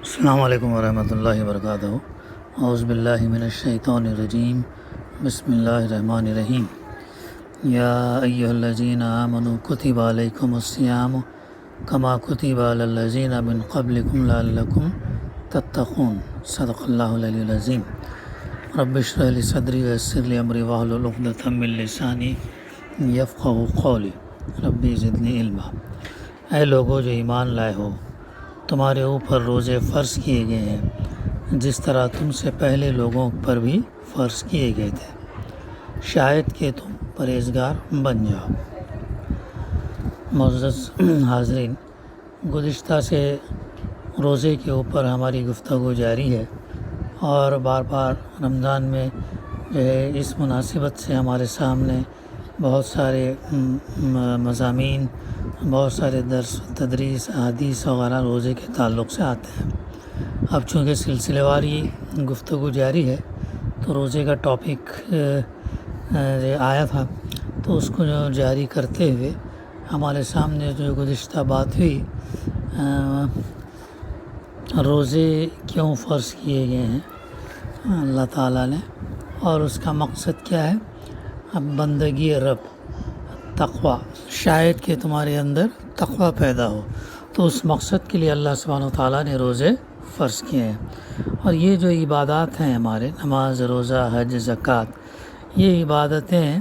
السلام علیکم ورحمۃ اللہ وبرکاتہ۔ اعوذ باللہ من الشیطان الرجیم، بسم اللہ الرحمن الرحیم۔ یا ایھا الذین آمنوا کتب علیکم الصیام کما کتب علی الذین من قبلکم لعلکم تتقون۔ صدق اللہ العلی العظیم۔ رب اشرح لی صدری ویسر لی امری واحلل عقدۃ من لسانی یفقہوا قولی، ربی زدنی علما۔ اے لوگو جو ایمان لائے ہو، تمہارے اوپر روزے فرض کیے گئے ہیں جس طرح تم سے پہلے لوگوں پر بھی فرض کیے گئے تھے، شاید کہ تم پرہیزگار بن جاؤ۔ معزز حاضرین، گزشتہ سے روزے کے اوپر ہماری گفتگو جاری ہے، اور بار بار رمضان میں جو ہے اس مناسبت سے ہمارے سامنے بہت سارے مضامین، بہت سارے درس تدریس احادیث وغیرہ روزے کے تعلق سے آتے ہیں۔ اب چونکہ سلسلے واری گفتگو جاری ہے تو روزے کا ٹاپک آیا تھا، تو اس کو جو جاری کرتے ہوئے ہمارے سامنے جو گزشتہ بات ہوئی، روزے کیوں فرض کیے گئے ہیں اللہ تعالیٰ نے، اور اس کا مقصد کیا ہے؟ اب بندگی رب، تقوی، شاید کہ تمہارے اندر تقوی پیدا ہو، تو اس مقصد کے لیے اللہ سبحانہ وتعالیٰ نے روزے فرض کیے ہیں۔ اور یہ جو عبادات ہیں ہمارے، نماز، روزہ، حج، زکوٰۃ، یہ عبادتیں ہیں،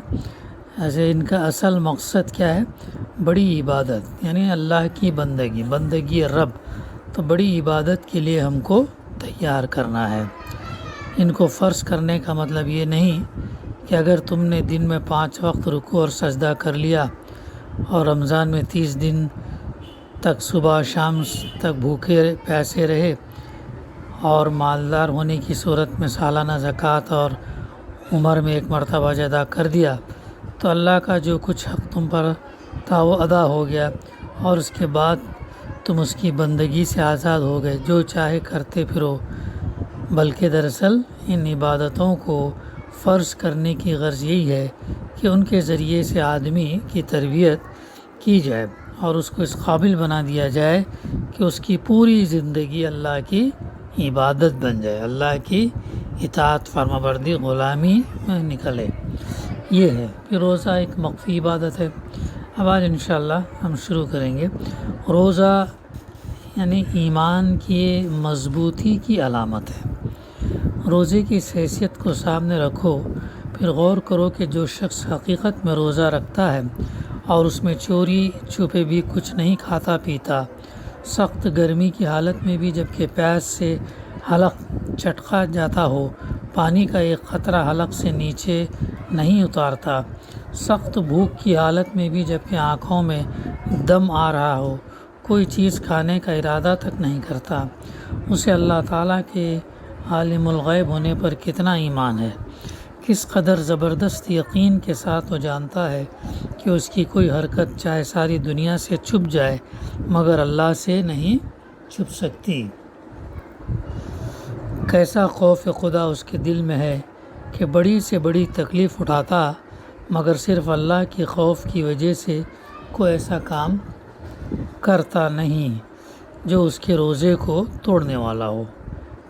ایسے ان کا اصل مقصد کیا ہے؟ بڑی عبادت، یعنی اللہ کی بندگی رب، تو بڑی عبادت کے لیے ہم کو تیار کرنا ہے۔ ان کو فرض کرنے کا مطلب یہ نہیں کہ اگر تم نے دن میں 5 وقت رکوع اور سجدہ کر لیا اور رمضان میں 30 دن تک صبح شام تک بھوکے پیاسے رہے اور مالدار ہونے کی صورت میں سالانہ زکوٰۃ اور عمر میں 1 مرتبہ ادا کر دیا، تو اللہ کا جو کچھ حق تم پر تھا وہ ادا ہو گیا، اور اس کے بعد تم اس کی بندگی سے آزاد ہو گئے، جو چاہے کرتے پھرو۔ بلکہ دراصل ان عبادتوں کو فرض کرنے کی غرض یہی ہے کہ ان کے ذریعے سے آدمی کی تربیت کی جائے اور اس کو اس قابل بنا دیا جائے کہ اس کی پوری زندگی اللہ کی عبادت بن جائے، اللہ کی اطاعت، فرمانبرداری، غلامی میں نکلے۔ یہ ہے کہ روزہ ایک مخفی عبادت ہے۔ اب آج انشاءاللہ ہم شروع کریں گے۔ روزہ یعنی ایمان کی مضبوطی کی علامت ہے۔ روزے کی اس حیثیت کو سامنے رکھو، پھر غور کرو کہ جو شخص حقیقت میں روزہ رکھتا ہے اور اس میں چوری چھپے بھی کچھ نہیں کھاتا پیتا، سخت گرمی کی حالت میں بھی جبکہ پیاس سے حلق چٹکا جاتا ہو، پانی کا ایک قطرہ حلق سے نیچے نہیں اتارتا، سخت بھوک کی حالت میں بھی جبکہ آنکھوں میں دم آ رہا ہو، کوئی چیز کھانے کا ارادہ تک نہیں کرتا، اسے اللہ تعالیٰ کے عالم الغیب ہونے پر کتنا ایمان ہے، کس قدر زبردست یقین کے ساتھ وہ جانتا ہے کہ اس کی کوئی حرکت چاہے ساری دنیا سے چھپ جائے مگر اللہ سے نہیں چھپ سکتی۔ کیسا خوف خدا اس کے دل میں ہے کہ بڑی سے بڑی تکلیف اٹھاتا مگر صرف اللہ کے خوف کی وجہ سے کوئی ایسا کام کرتا نہیں جو اس کے روزے کو توڑنے والا ہو۔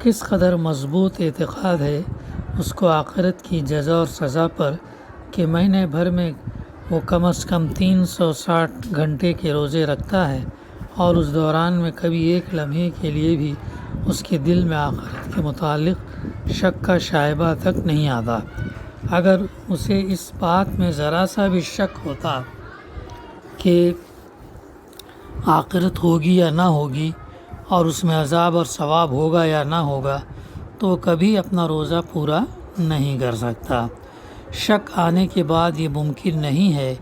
کس قدر مضبوط اعتقاد ہے اس کو آخرت کی جزا اور سزا پر کہ مہینے بھر میں وہ کم از کم 360 گھنٹے کے روزے رکھتا ہے، اور اس دوران میں کبھی ایک لمحے کے لیے بھی اس کے دل میں آخرت کے متعلق شک کا شائبہ تک نہیں آتا۔ اگر اسے اس بات میں ذرا سا بھی شک ہوتا کہ آخرت ہوگی یا نہ ہوگی اور اس میں عذاب اور ثواب ہوگا یا نہ ہوگا، تو وہ کبھی اپنا روزہ پورا نہیں کر سکتا۔ شک آنے کے بعد یہ ممکن نہیں ہے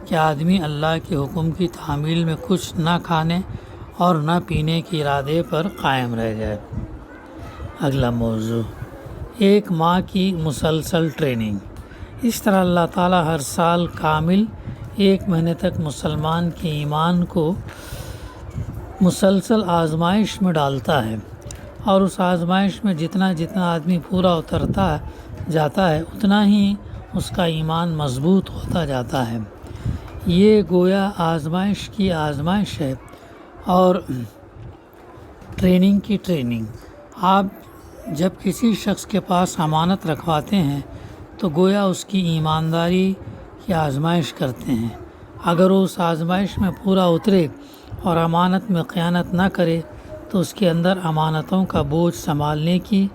کہ آدمی اللہ کے حکم کی تعمیل میں کچھ نہ کھانے اور نہ پینے کے ارادے پر قائم رہ جائے۔ اگلا موضوع، 1 ماہ کی مسلسل ٹریننگ۔ اس طرح اللہ تعالیٰ ہر سال کامل 1 مہینے تک مسلمان کے ایمان کو مسلسل آزمائش میں ڈالتا ہے، اور اس آزمائش میں جتنا آدمی پورا اترتا جاتا ہے اتنا ہی اس کا ایمان مضبوط ہوتا جاتا ہے۔ یہ گویا آزمائش کی آزمائش ہے، اور ٹریننگ کی ٹریننگ۔ آپ جب کسی شخص کے پاس امانت رکھواتے ہیں تو گویا اس کی ایمانداری کی آزمائش کرتے ہیں۔ اگر وہ اس آزمائش میں پورا اترے اور امانت میں خیانت نہ کرے تو اس کے اندر امانتوں کا بوجھ سنبھالنے کی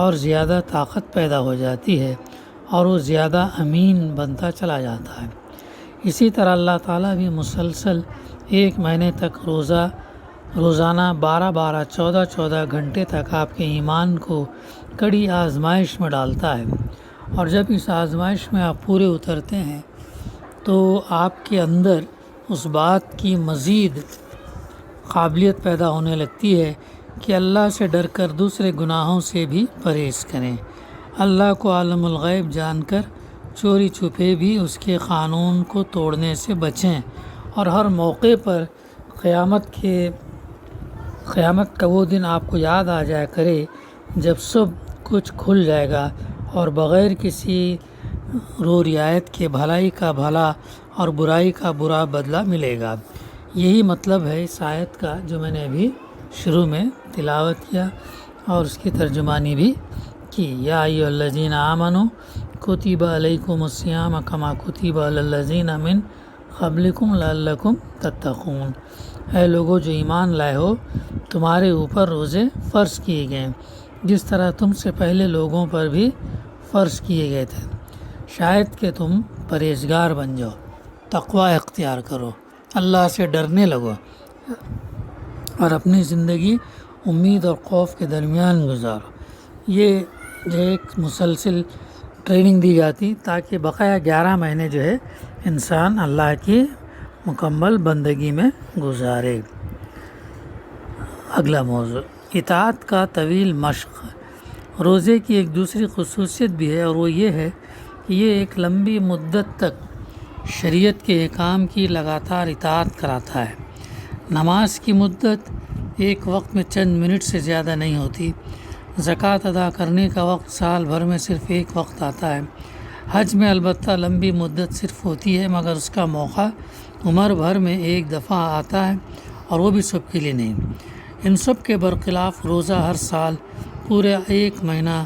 اور زیادہ طاقت پیدا ہو جاتی ہے اور وہ زیادہ امین بنتا چلا جاتا ہے۔ اسی طرح اللہ تعالیٰ بھی مسلسل 1 مہینے تک روزانہ 14 گھنٹے تک آپ کے ایمان کو کڑی آزمائش میں ڈالتا ہے، اور جب اس آزمائش میں آپ پورے اترتے ہیں تو آپ کے اندر اس بات کی مزید قابلیت پیدا ہونے لگتی ہے کہ اللہ سے ڈر کر دوسرے گناہوں سے بھی پرہیز کریں، اللہ کو عالم الغیب جان کر چوری چھپے بھی اس کے قانون کو توڑنے سے بچیں، اور ہر موقع پر قیامت کا وہ دن آپ کو یاد آ جایا کرے جب سب کچھ کھل جائے گا اور بغیر کسی رو رعایت کے بھلائی کا بھلا اور برائی کا برا بدلہ ملے گا۔ یہی مطلب ہے اس آیت کا جو میں نے ابھی شروع میں تلاوت کیا اور اس کی ترجمانی بھی کی۔ یا ایھا الذین آمنوا کتب علیکم الصیام کما کتب علی الذین من قبلکم لعلکم تتقون۔ اے لوگو جو ایمان لائے ہو، تمہارے اوپر روزے فرض کیے گئے جس طرح تم سے پہلے لوگوں پر بھی فرض کیے گئے تھے، شاید کہ تم پرہیزگار بن جاؤ، تقوی اختیار کرو، اللہ سے ڈرنے لگو اور اپنی زندگی امید اور خوف کے درمیان گزارو۔ یہ جو ایک مسلسل ٹریننگ دی جاتی تاکہ بقایا 11 مہینے جو ہے انسان اللہ کی مکمل بندگی میں گزارے۔ اگلا موضوع اطاعت کا طویل مشق۔ روزے کی ایک دوسری خصوصیت بھی ہے، اور وہ یہ ہے کہ یہ ایک لمبی مدت تک شریعت کے احکام کی لگاتار اطاعت کراتا ہے۔ نماز کی مدت ایک وقت میں چند منٹ سے زیادہ نہیں ہوتی، زکوٰۃ ادا کرنے کا وقت سال بھر میں صرف ایک وقت آتا ہے، حج میں البتہ لمبی مدت صرف ہوتی ہے مگر اس کا موقع عمر بھر میں ایک دفعہ آتا ہے، اور وہ بھی سب کے لیے نہیں۔ ان سب کے برخلاف روزہ ہر سال پورے 1 مہینہ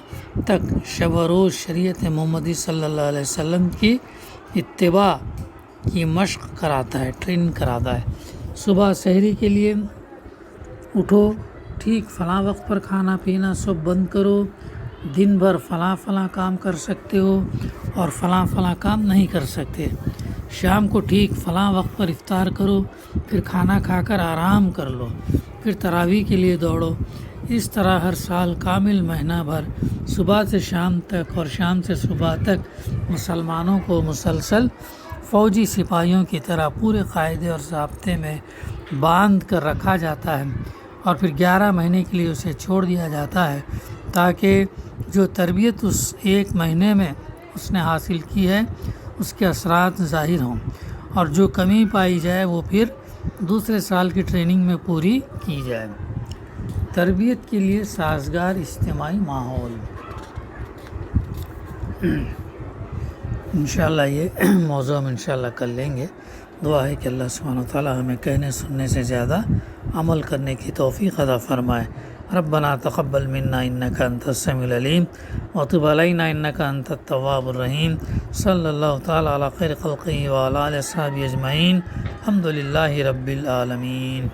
تک شب و روز شریعت محمدی صلی اللہ علیہ وسلم کی اتباع کی مشق کراتا ہے، ٹریننگ کراتا ہے۔ صبح سحری کے لیے اٹھو، ٹھیک فلاں وقت پر کھانا پینا سب بند کرو، دن بھر فلاں کام کر سکتے ہو اور فلاں کام نہیں کر سکتے، شام کو ٹھیک فلاں وقت پر افطار کرو، پھر کھانا کھا کر آرام کر لو، پھر تراویح کے لیے دوڑو۔ اس طرح ہر سال کامل مہینہ بھر صبح سے شام تک اور شام سے صبح تک مسلمانوں کو مسلسل فوجی سپاہیوں کی طرح پورے قاعدے اور ضابطے میں باندھ کر رکھا جاتا ہے، اور پھر 11 مہینے کے لیے اسے چھوڑ دیا جاتا ہے تاکہ جو تربیت اس 1 مہینے میں اس نے حاصل کی ہے اس کے اثرات ظاہر ہوں، اور جو کمی پائی جائے وہ پھر دوسرے سال کی ٹریننگ میں پوری کی جائے۔ تربیت کے لیے سازگار اجتماعی ماحول۔ انشاءاللہ یہ موضوع ہم انشاءاللہ کر لیں گے۔ دعا ہے کہ اللہ سبحانہ وتعالی ہمیں کہنے سننے سے زیادہ عمل کرنے کی توفیق عطا فرمائے۔ ربنا تقبل منا انک انت السمیع العلیم وتب علینا انک انت التواب الرحیم۔ صلی اللہ تعالی علی خیر خلقہ وعلی آلہ وصحبہ اجمعین۔ الحمد للہ رب العالمین۔